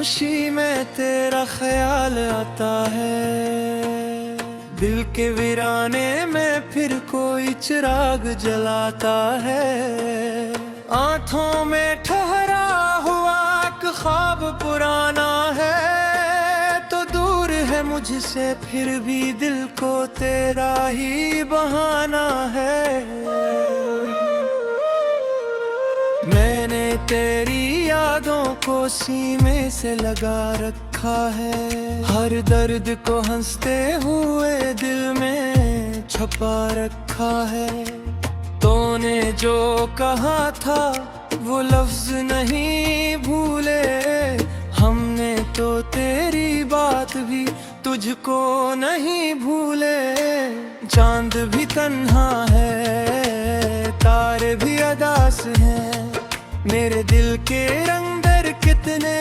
खामोशी में तेरा ख्याल आता है। दिल के वीराने में फिर कोई चिराग जलाता है। आंखों में ठहरा हुआ एक ख्वाब पुराना है, तो दूर है मुझसे फिर भी दिल को तेरा ही बहाना है। मैंने तेरी यादों को सीने से लगा रखा है। हर दर्द को हंसते हुए दिल में छुपा रखा है। तूने जो कहा था वो लफ्ज नहीं भूले, हमने तो तेरी बात भी तुझको नहीं भूले। चांद भी तन्हा है, तारे भी अदास हैं, मेरे दिल के रंग दर कितने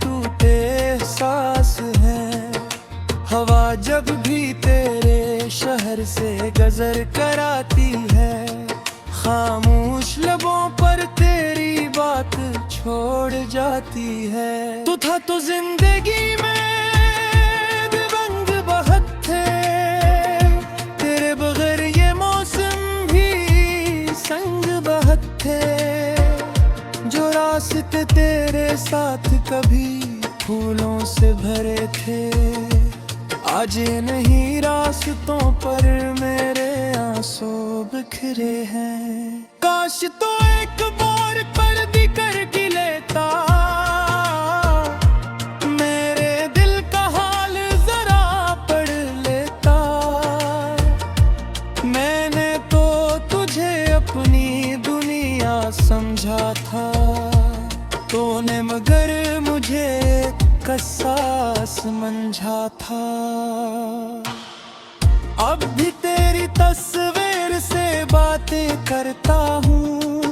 टूटे एहसास हैं। हवा जब भी तेरे शहर से गजर कराती है, खामोश लबों पर तेरी बात छोड़ जाती है। तू था तो जिंदगी में दिवंग बहुत थे, तेरे बगैर ये मौसम भी संग बहुत थे। जो रास्ते तेरे साथ कभी फूलों से भरे थे, आज नहीं रास्तों पर मेरे आंसू बिखरे हैं। काश तो एक बार पर्दी करके लेता, मेरे दिल का हाल जरा पढ़ लेता। मैंने तो तुझे अपनी दुनिया समझा था, तूने मगर मुझे कस्सा समझा था। अब भी तेरी तस्वीर से बातें करता हूँ,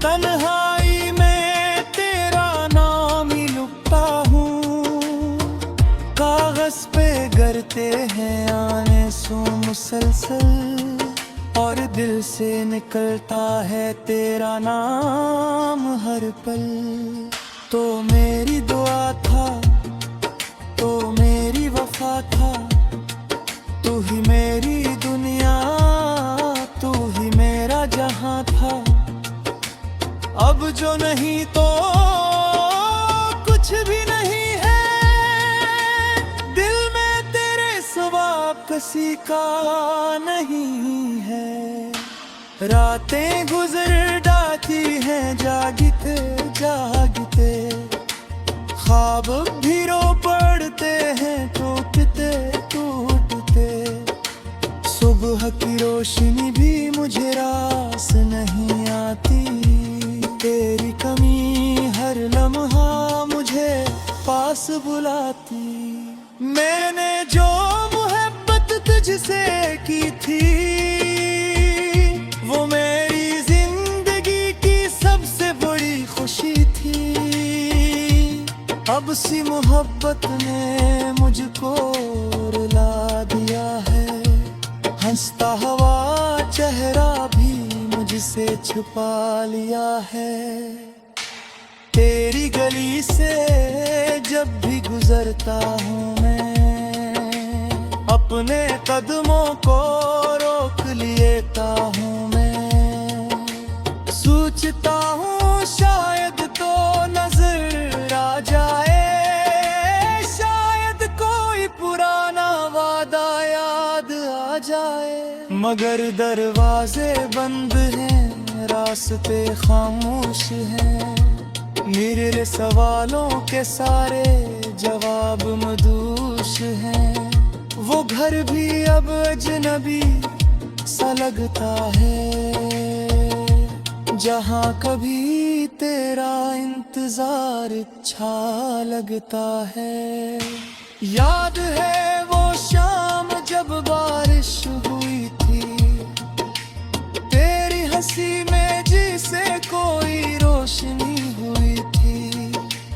तन्हाई में तेरा नाम ही लिखता हूँ। कागज पे गरते हैं आंसू मुसलसल, और दिल से निकलता है तेरा नाम हर पल। तो मेरी दुआ था, तो मेरी वफा था, तू ही मेरी दुनिया, तू ही मेरा जहां था। अब जो नहीं तो कुछ भी नहीं है, दिल में तेरे सिवा किसी का नहीं है। रातें गुजर जाती हैं जागते जागते, ख्वाब भी रो पड़ते हैं टूटते टूटते। सुबह की रोशनी भी मुझे रास नहीं आती, तेरी कमी हर लम्हा मुझे पास बुलाती। मैंने जो मोहब्बत तुझसे की थी, वो मेरी जिंदगी की सबसे बड़ी खुशी थी। अब सी मोहब्बत ने मुझको रुला दिया है, हंसता हुआ चेहरा भी मुझसे छुपा लिया है। तेरी गली से जब भी गुजरता हूँ मैं, अपने कदमों को रोक लेता हूँ मैं। सोचता हूँ शायद तो नजर आ जाए, शायद कोई पुराना वादा याद आ जाए। मगर दरवाजे बंद हैं, रास्ते खामोश हैं, मेरे सवालों के सारे जवाब मदूश हैं। वो घर भी अब अजनबी सा लगता है, जहाँ कभी तेरा इंतजार अच्छा लगता है। याद है वो शाम जब बारिश हुई थी, तेरी हंसी में जिसे कोई रोशनी हुई थी।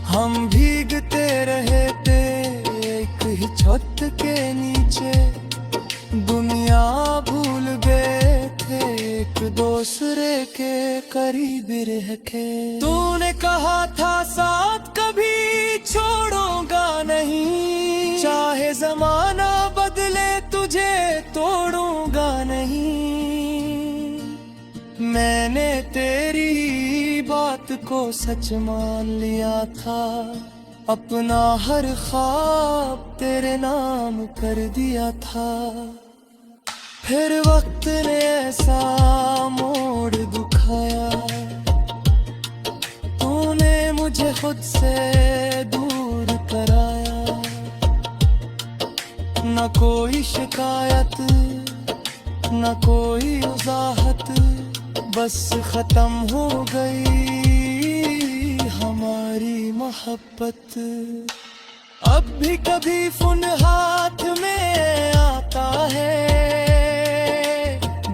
हम भीगते रहे थे एक ही छत के नीचे, दुनिया भूल गए थे एक दूसरे के करीब रह के। तूने कहा था साथ कभी को सच मान लिया था, अपना हर ख्वाब तेरे नाम कर दिया था। फिर वक्त ने ऐसा मोड़ दिखाया, तूने मुझे खुद से दूर कराया। न कोई शिकायत न कोई वजाहत, बस खत्म हो गई हमारी मोहब्बत। अब भी कभी फोन हाथ में आता है,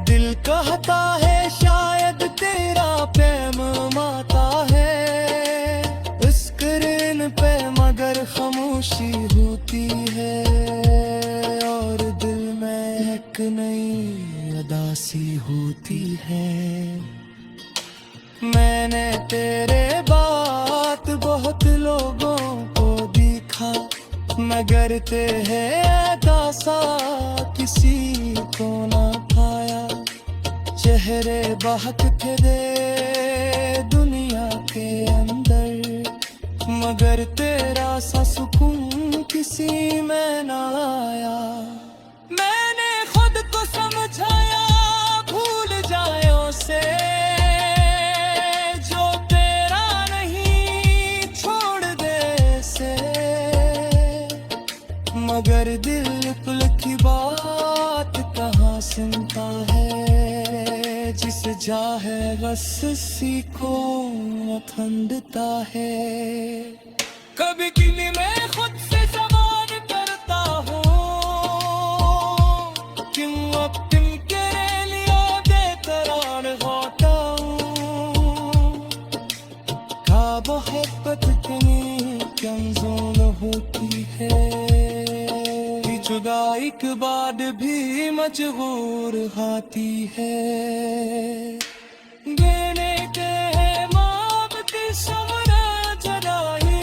दिल कहता है शायद तेरा प्रेम माता है। स्क्रीन पे मगर खामोशी होती है, और दिल में एक नई उदासी होती है। मैंने तेरे बात बहुत लोगों को दिखा, मगर तेरे दासा किसी को ना पाया। चेहरे बहकते दे दुनिया के अंदर, मगर तेरा सा सुकून किसी में ना आया। मैंने खुद को समझाया भूल जाए उसे, जो तेरा नहीं छोड़ दे से। मगर दिल पुल की बात कहाँ सुनता है, जिस जाहे बस उसी को फंदता है। कभी किसी में खुद से सवाल करता हूँ, क्यों अब तुम तेरे लिए बेकरार होता हूँ। का मोहब्बत इतनी कमजोर होती है, कि जुदाई के बाद भी मजबूर आती है। देने के है मोहब्बत समरा जराई।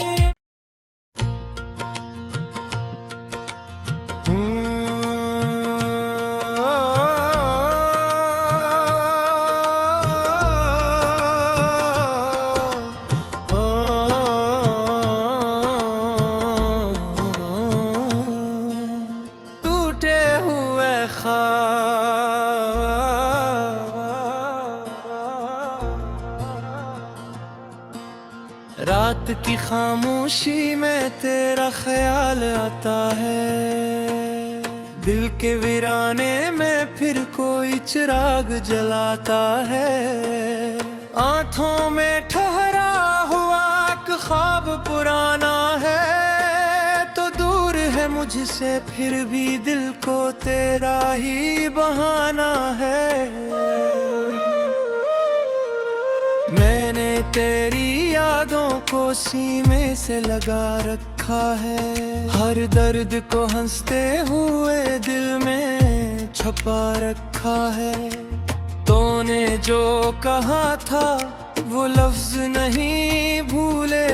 टूटे हुए रात की खामोशी में तेरा ख्याल आता है, दिल के वीराने में फिर कोई चिराग जलाता है। आंखों में ठहरा हुआ एक ख्वाब पुराना है, तो दूर है मुझसे फिर भी दिल को तेरा ही बहाना है। मैंने तेरी यादों को सीने से लगा रखा है, हर दर्द को हंसते हुए दिल में छुपा रखा है। तूने जो कहा था वो लफ्ज नहीं भूले,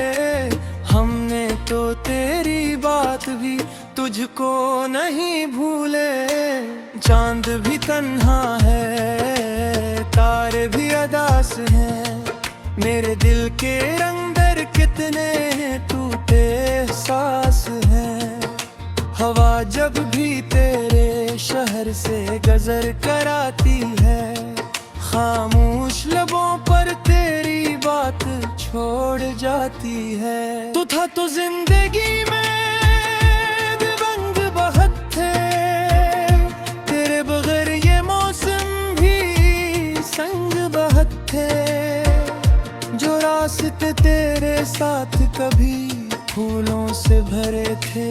हमने तो तेरी बात भी तुझको नहीं भूले। चांद भी तन्हा है, तारे भी अदास हैं, मेरे दिल के अंदर कितने टूटे एहसास हैं। हवा जब भी तेरे शहर से गजर कराती है, खामोश लबों पर तेरी बात छोड़ जाती है। तू था तो जिंदगी में रंग बहुत थे, तेरे बगैर ये मौसम भी संग बहुत थे। जो रास्ते तेरे साथ कभी फूलों से भरे थे,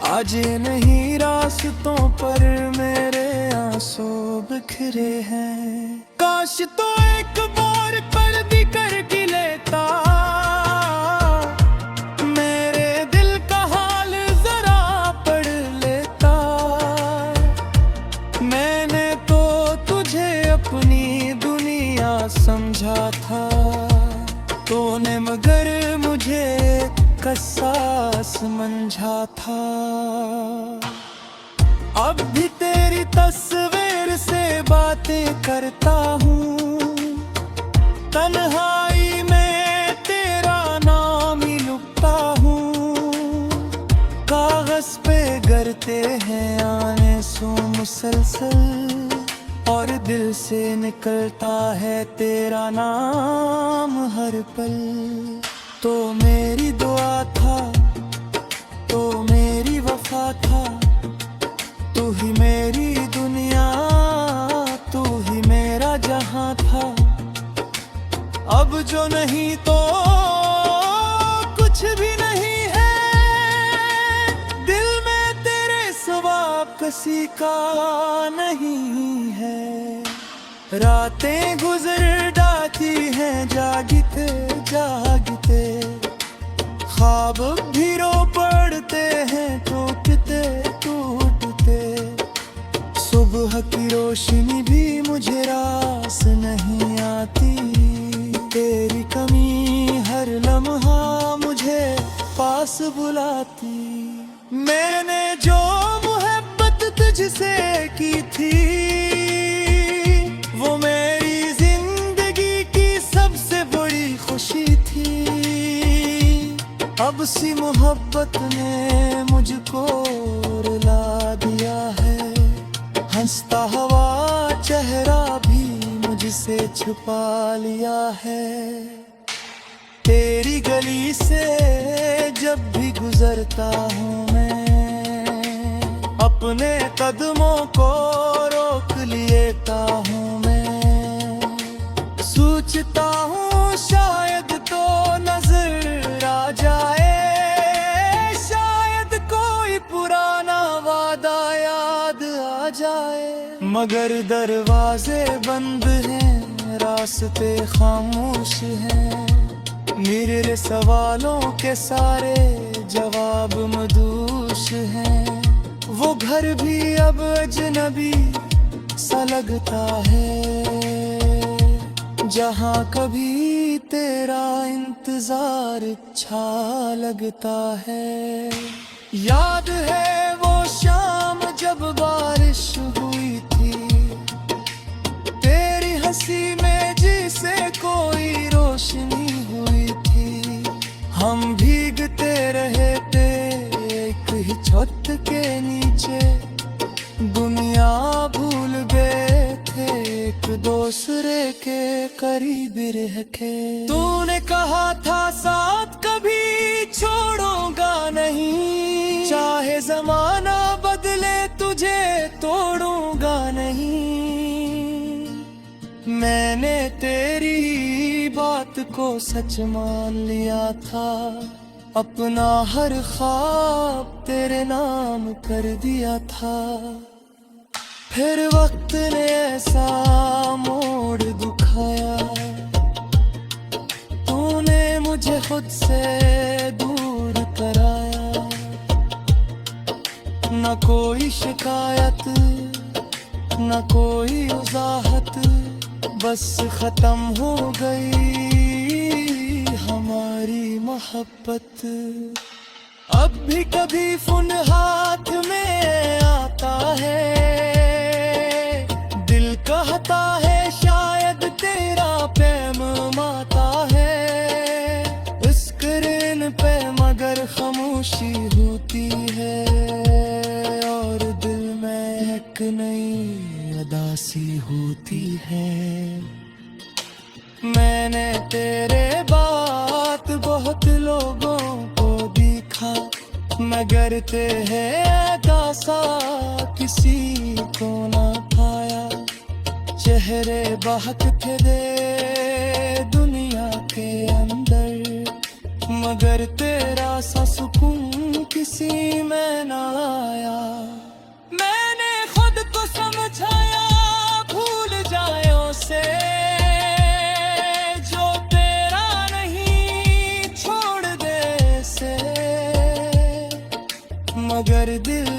आज नहीं रास्तों पर मेरे आंसू बिखरे हैं। काश तो एक बार पर्दी कर के लेता, मेरे दिल का हाल जरा पढ़ लेता। मैंने तो तुझे अपनी दुनिया समझा था, तूने मगर मुझे कसास समझा था। अब भी तेरी तस्वीर से बातें करता हूँ, तन्हाई में करते हैं आने सो मुसलसल, और दिल से निकलता है तेरा नाम हर पल। तो मेरी दुआ था, तो मेरी वफा था, तू ही मेरी दुनिया, तू ही मेरा जहां था। अब जो नहीं तो कुछ भी नहीं है, दिल में तेरे सिवा किसी का नहीं है। रातें गुजर जाती हैं जागते जागते, ख्वाब भी रो पड़ते हैं टूटते टूटते। सुबह की रोशनी भी मुझे रास नहीं आती, तेरी कमी हर लम्हा मुझे पास बुलाती। मैंने जो मोहब्बत तुझसे की थी, वो मेरी जिंदगी की सबसे बड़ी खुशी थी। अब सी मोहब्बत ने मुझको रुला दिया है, हंसता हुआ चेहरा भी मुझसे छुपा लिया है। तेरी गली से जब भी गुजरता हूँ मैं, अपने कदमों को रोक लेता हूँ मैं। सोचता हूँ शायद तो नजर आ जाए, शायद कोई पुराना वादा याद आ जाए। मगर दरवाजे बंद हैं, रास्ते खामोश हैं, मेरे सवालों के सारे जवाब मदूश हैं। वो घर भी अब अजनबी सा लगता है, जहाँ कभी तेरा इंतजार अच्छा लगता है। याद है वो शाम जब बारिश हुई थी, तेरी हंसी में जिसे कोई रोशनी हुई थी। हम भीगते रहे थे एक ही छत के नीचे, दुनिया भूल गए थे एक दूसरे के करीब रह के। तूने कहा था साथ कभी छोड़ूंगा नहीं, चाहे जमाना बदले तुझे तोड़ूंगा नहीं। मैंने तेरी बात को सच मान लिया था, अपना हर ख्वाब तेरे नाम कर दिया था। फिर वक्त ने ऐसा मोड़ दिखाया, तूने मुझे खुद से दूर कराया। न कोई शिकायत न कोई वजाहत, बस खत्म हो गई हमारी मोहब्बत। अब भी कभी फोन हाथ में आता है, दिल कहता है शायद तेरा प्रेम माता है। स्क्रीन पे मगर खामोशी होती है, और दिल में एक नई उदासी होती है। मैंने तेरे बात बहुत लोगों को दिखा, मगर तेरे दासा किसी को ना पाया। चेहरे बहकते दे दुनिया के अंदर, मगर तेरा सा सुकून किसी में ना आया। मैंने खुद को समझाया भूल जाए उसे, जो तेरा नहीं छोड़ दे से। मगर दिल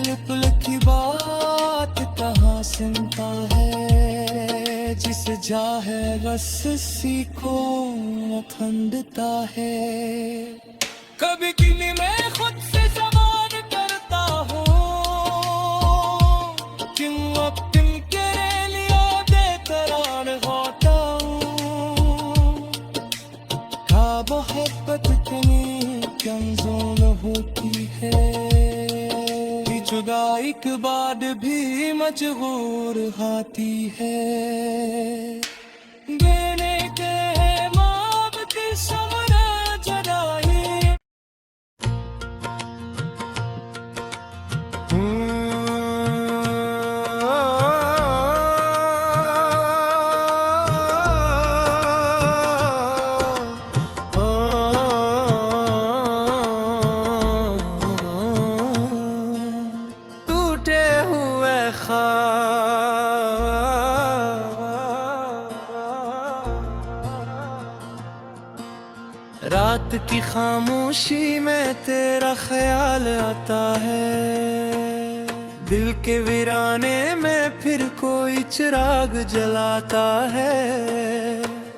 की बात कहाँ सुनता है, जिस जाहे बस सीखो खंडता है। कभी किन्हीं में खुद से सवाल करता हूँ, क्यों अब तुम के लिए बेकरार होता हूँ। का मोहब्बत इतनी कमजोर होती है, शुदाई के बाद भी मजबूर हाथी है। देने के है माप की समरा जराई। रात की खामोशी में तेरा ख्याल आता है। दिल के वीराने में फिर कोई चिराग जलाता है।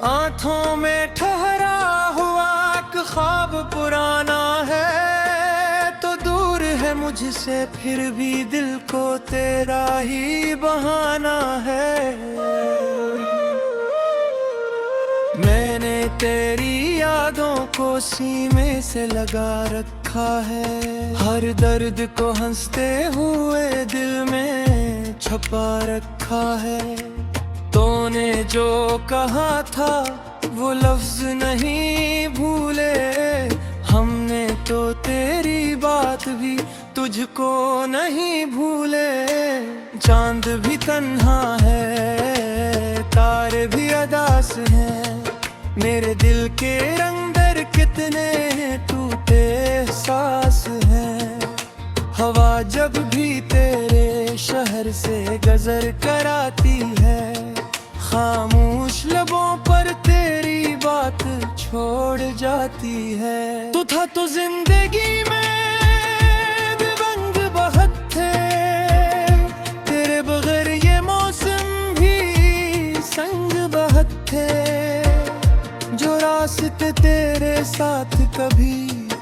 आंखों में ठहरा हुआ एक ख्वाब पुराना है, तो दूर है मुझसे फिर भी दिल को तेरा ही बहाना है। मैंने तेरी यादों को सीने से लगा रखा है। हर दर्द को हंसते हुए दिल में छुपा रखा है। तूने जो कहा था वो लफ्ज नहीं भूले। हमने तो तेरी बात भी तुझको नहीं भूले। चांद भी तन्हा है, तारे भी अदास हैं। मेरे दिल के रंग दर कितने टूटे एहसास हैं। हवा जब भी तेरे शहर से गजर कराती है, खामोश लबों पर तेरी बात छोड़ जाती है। तू था तो जिंदगी में रंग बहुत थे, तेरे बगैर ये मौसम भी संग बहुत थे। जो रास्ते तेरे साथ कभी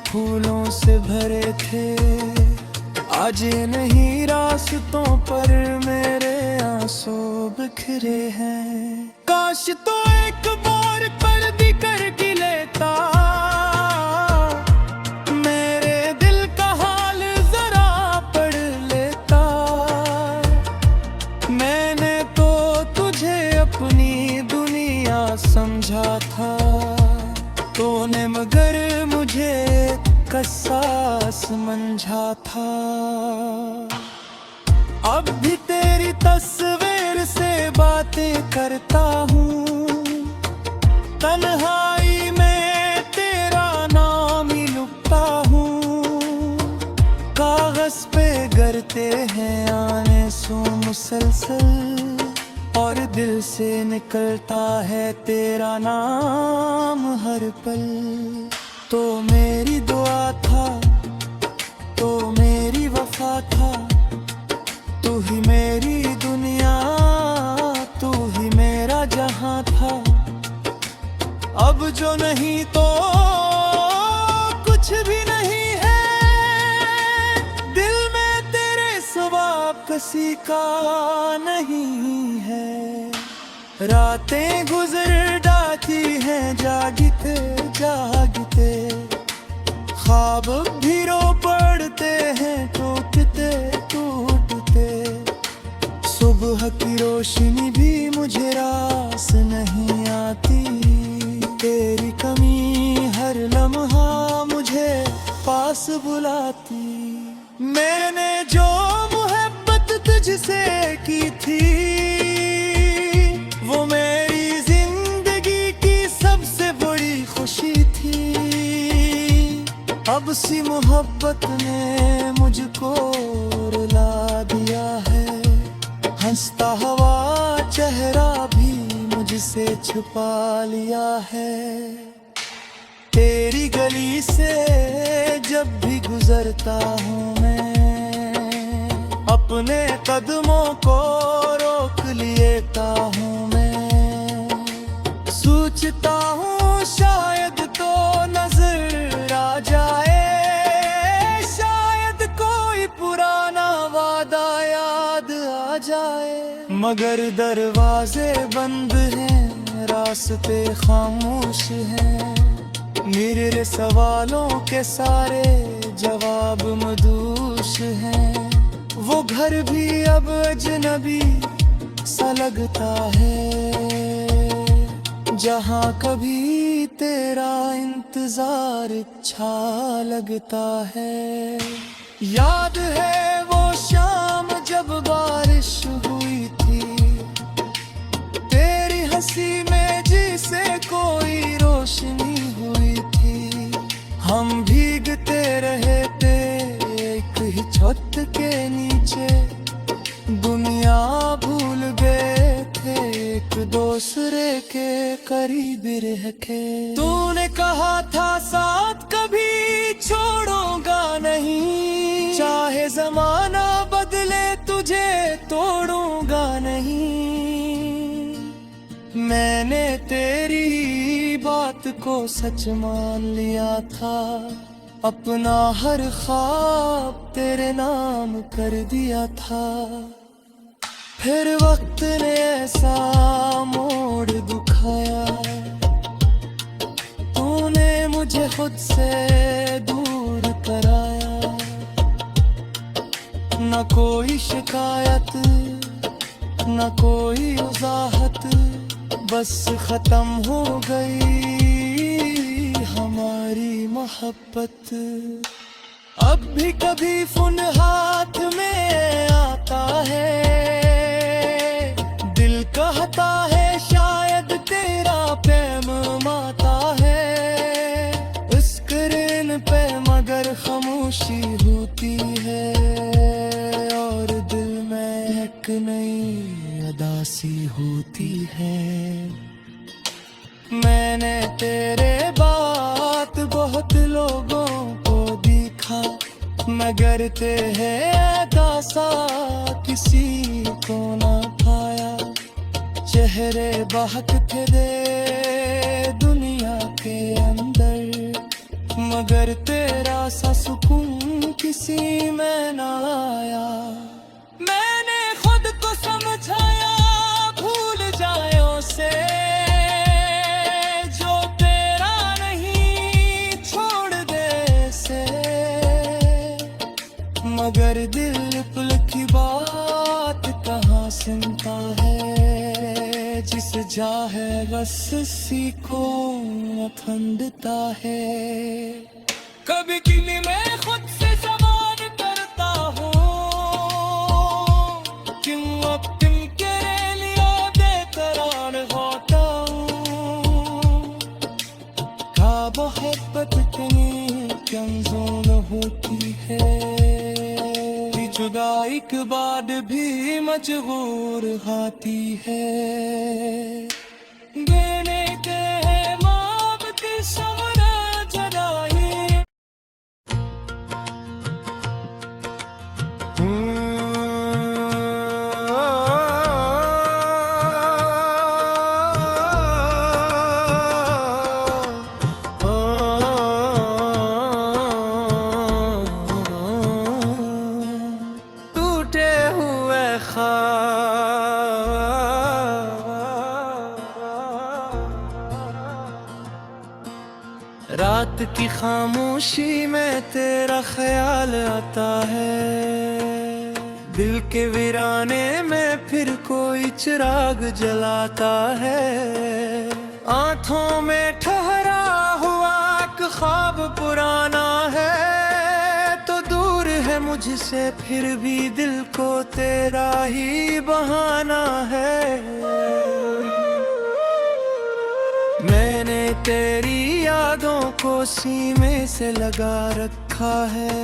फूलों से भरे थे, आज नहीं रास्तों पर मेरे आंसू बिखरे हैं। काश तो एक बार पर्दी कर की लेता, मेरे दिल का हाल जरा पढ़ लेता। मैंने तो तुझे अपनी दुनिया समझा था, तूने मगर मुझे कसास समझा था। अब भी तेरी तस्वीर से बातें करता हूँ, तन्हाई में तेरा नाम ही लिखता हूँ। कागज पे गिरते हैं आंसू मुसलसल, और दिल से निकलता है तेरा नाम हर पल। तो मेरी दुआ था, तो मेरी वफा था, तू ही मेरी दुनिया, तू ही मेरा जहां था। अब जो नहीं तो कुछ भी नहीं है, दिल में तेरे सिवा किसी का नहीं है। रातें गुजर जाती हैं जागते जागते, ख्वाब भी रो पड़ते हैं टूटते टूटते। सुबह की रोशनी भी मुझे रास नहीं आती, तेरी कमी हर लम्हा मुझे पास बुलाती। मैंने जो मोहब्बत तुझसे की थी, वो मेरी जिंदगी की सबसे बड़ी खुशी थी। अब सी मोहब्बत ने मुझको रुला दिया है, हंसता हुआ चेहरा भी मुझसे छुपा लिया है। तेरी गली से जब भी गुजरता हूँ मैं, अपने कदमों को रोक लेता हूँ मैं। सोचता हूँ शायद तो नजर आ जाए, शायद कोई पुराना वादा याद आ जाए। मगर दरवाजे बंद हैं, रास्ते खामोश हैं। मेरे सवालों के सारे जवाब मदूश हैं। घर भी अब अजनबी सा लगता है, जहाँ कभी तेरा इंतजार अच्छा लगता है। याद है वो शाम जब बारिश हुई थी, तेरी हंसी में जिसे कोई रोशनी हुई थी। हम भीगते रहे थे एक ही छत के नीचे, दुनिया भूल गए थे एक दूसरे के करीब रह के। तूने कहा था साथ कभी छोड़ूंगा नहीं, चाहे जमाना बदले तुझे तोड़ूंगा नहीं। मैंने तेरी बात को सच मान लिया था, अपना हर ख्वाब तेरे नाम कर दिया था। फिर वक्त ने ऐसा मोड़ दिखाया, तूने मुझे खुद से दूर कराया। न कोई शिकायत न कोई वजाहत, बस खत्म हो गई हमारी मोहब्बत। अब भी कभी फोन हाथ में आता है, दिल कहता है शायद तेरा प्रेम माता है। स्क्रीन पे मगर खामोशी होती है, और दिल में एक नई अदासी होती है। मैंने तेरे बात बहुत लोगों को दिखा, मगर तेरे दासा किसी को ना पाया। चेहरे बहकते दे दुनिया के अंदर, मगर तेरा सा सुकून किसी में ना आया। मैंने खुद को समझाया भूल जाए उसे, जो तेरा नहीं छोड़ दे से। मगर दिल पुल की बात कहाँ सुनता है, जिस जा है बस उसी को फंदता है। कभी किन्हीं में खुद से सवाल करता हूँ, क्यों अब तुम के लिए बेकरार होता हूँ। का मोहब्बत कितनी कमजोर होती है, जुदाई के बाद भी मजबूर आती है। देने के माप की समरा जराई, टूटे हुए रात की खामोशी में तेरा ख्याल आता है, दिल के वीराने में फिर कोई चिराग जलाता है। आंखों में ठहरा हुआ एक ख्वाब पुराना है, तो दूर है मुझसे फिर भी दिल को तेरा ही बहाना है। मैंने तेरी यादों को सीने से लगा रखा है,